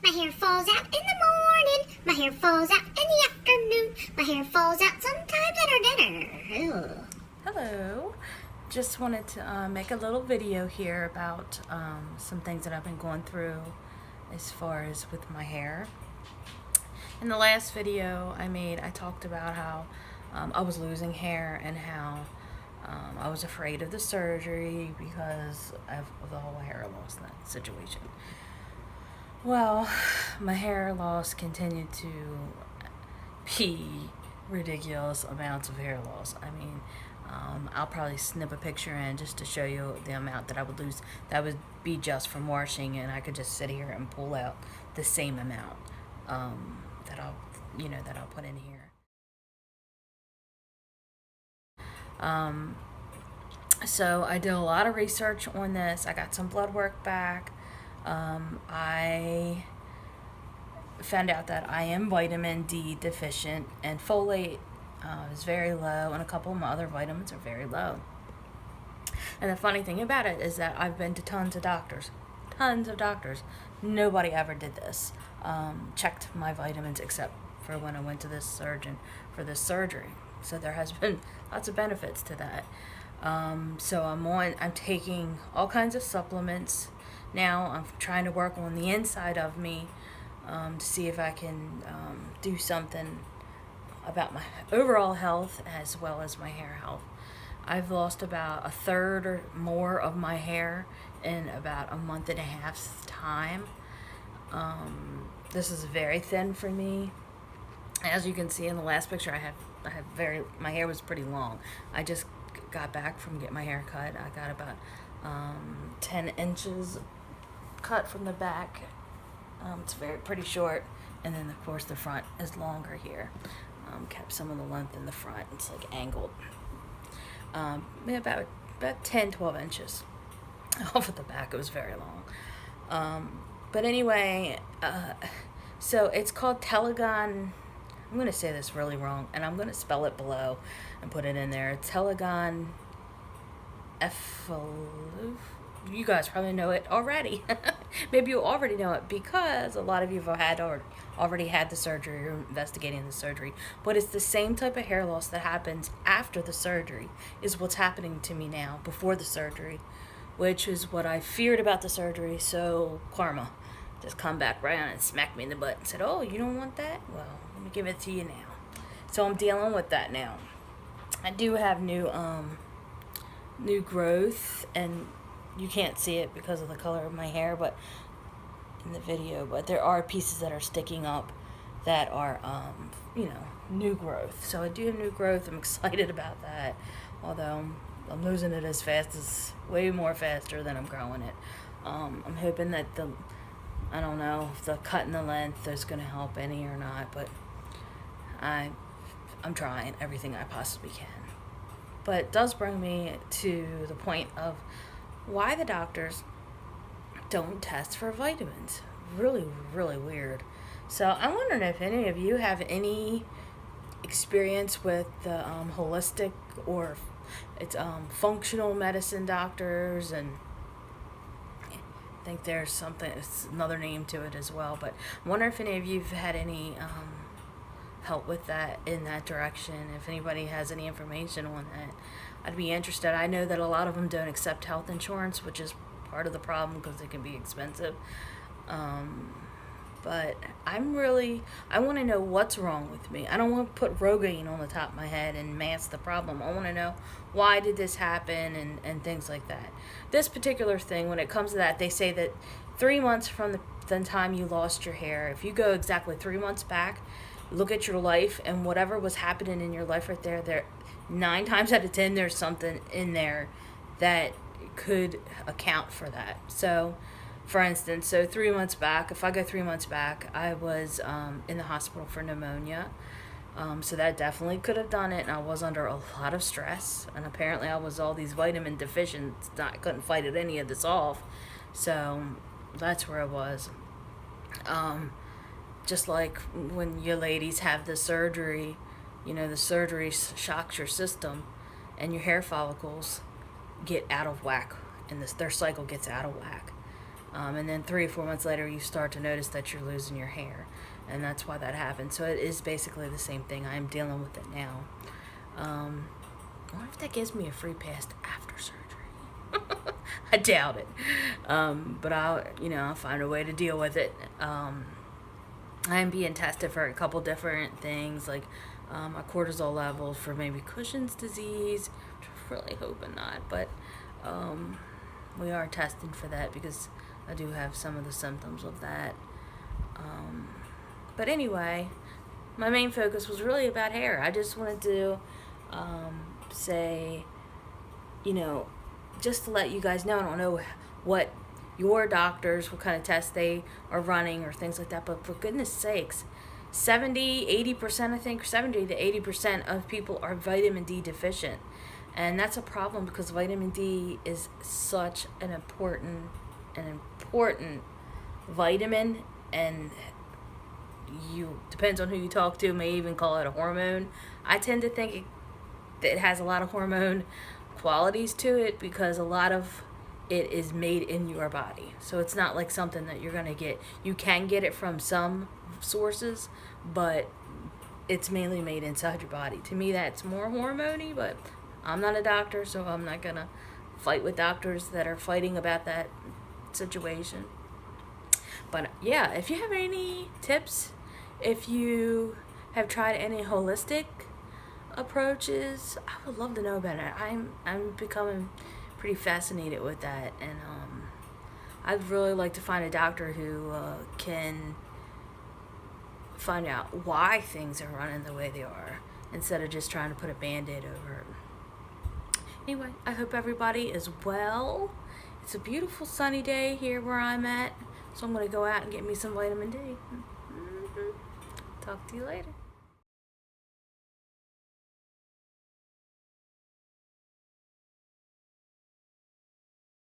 My hair falls out in the morning. My hair falls out in the afternoon. My hair falls out sometimes at our dinner. Ugh. Hello. Just wanted to make a little video here about some things that I've been going through as far as with my hair. In the last video I made, I talked about how I was losing hair and how I was afraid of the surgery because of the whole hair loss in that situation. Well, my hair loss continued to be ridiculous amounts of hair loss. I mean, I'll probably snip a picture in just to show you the amount that I would lose. That would be just from washing, and I could just sit here and pull out the same amount that I'll put in here. So I did a lot of research on this. I got some blood work back. I found out that I am vitamin D deficient, and folate is very low, and a couple of my other vitamins are very low. And the funny thing about it is that I've been to tons of doctors. Nobody ever did this. Checked my vitamins except for when I went to this surgeon for this surgery. So there has been lots of benefits to that. So I'm taking all kinds of supplements. Now I'm trying to work on the inside of me to see if I can do something about my overall health as well as my hair health. I've lost about a third or more of my hair in about a month and a half's time. This is very thin for me. As you can see in the last picture, my hair was pretty long. I just got back from getting my hair cut. I got about 10 inches cut from the back. It's pretty short, and then of course the front is longer here. Kept some of the length in the front. It's like angled. About 10-12 inches off of the back. It was very long. But anyway, so it's called Telogen. I'm going to say this really wrong, and I'm going to spell it below and put it in there. Telogen Effluvium. You guys probably know it already. Maybe you already know it because a lot of you have already had the surgery or investigating the surgery. But it's the same type of hair loss that happens after the surgery is what's happening to me now before the surgery, which is what I feared about the surgery. So karma just come back around and smacked me in the butt and said, "Oh, you don't want that? Well, let me give it to you now." So I'm dealing with that now. I do have new growth, and you can't see it because of the color of my hair, but in the video, but there are pieces that are sticking up that are, new growth. So I do have new growth. I'm excited about that, although I'm losing it way more faster than I'm growing it. I'm hoping that I don't know if the cut in the length is going to help any or not, but I'm trying everything I possibly can. But it does bring me to the point of why the doctors don't test for vitamins. Really, really weird. So I'm wondering if any of you have any experience with the holistic or it's functional medicine doctors, and I think there's it's another name to it as well. But I wonder if any of you have had any help with that in that direction. If anybody has any information on that, I'd be interested. I know that a lot of them don't accept health insurance, which is part of the problem because it can be expensive. But I want to know what's wrong with me. I don't want to put Rogaine on the top of my head and mask the problem. I want to know why did this happen and things like that. This particular thing, when it comes to that, they say that 3 months from the time you lost your hair, if you go exactly 3 months back, look at your life and whatever was happening in your life right there, 9 times out of 10 there's something in there that could account for that. So for instance, 3 months back, if I go 3 months back, I was in the hospital for pneumonia. So that definitely could have done it, and I was under a lot of stress, and apparently I was all these vitamin deficient. I couldn't fight any of this off. So that's where I was. Just like when you ladies have the surgery, the surgery shocks your system and your hair follicles get out of whack and their cycle gets out of whack. And then 3 or 4 months later, you start to notice that you're losing your hair. And that's why that happens. So it is basically the same thing. I'm dealing with it now. I wonder if that gives me a free pass after surgery. I doubt it. But I'll find a way to deal with it. I'm being tested for a couple different things, like my cortisol levels for maybe Cushing's disease, which I'm really hoping not, but we are testing for that because I do have some of the symptoms of that. But anyway, my main focus was really about hair. I just wanted to say, just to let you guys know, I don't know what your doctors, what kind of tests they are running or things like that, but for goodness sakes, 80%, I think, 70 to 80% of people are vitamin D deficient. And that's a problem because vitamin D is such an important vitamin, and depends on who you talk to, may even call it a hormone. I tend to think it has a lot of hormone qualities to it because a lot of it is made in your body. So it's not like something that you're going to get. You can get it from some sources, but it's mainly made inside your body. To me, that's more hormone-y, but I'm not a doctor, so I'm not going to fight with doctors that are fighting about that situation. But yeah, if you have any tips, if you have tried any holistic approaches, I would love to know about it. I'm becoming pretty fascinated with that, and I'd really like to find a doctor who can find out why things are running the way they are instead of just trying to put a band-aid over it. Anyway, I hope everybody is well. It's a beautiful sunny day here where I'm at, so I'm going to go out and get me some vitamin D. Talk to you later.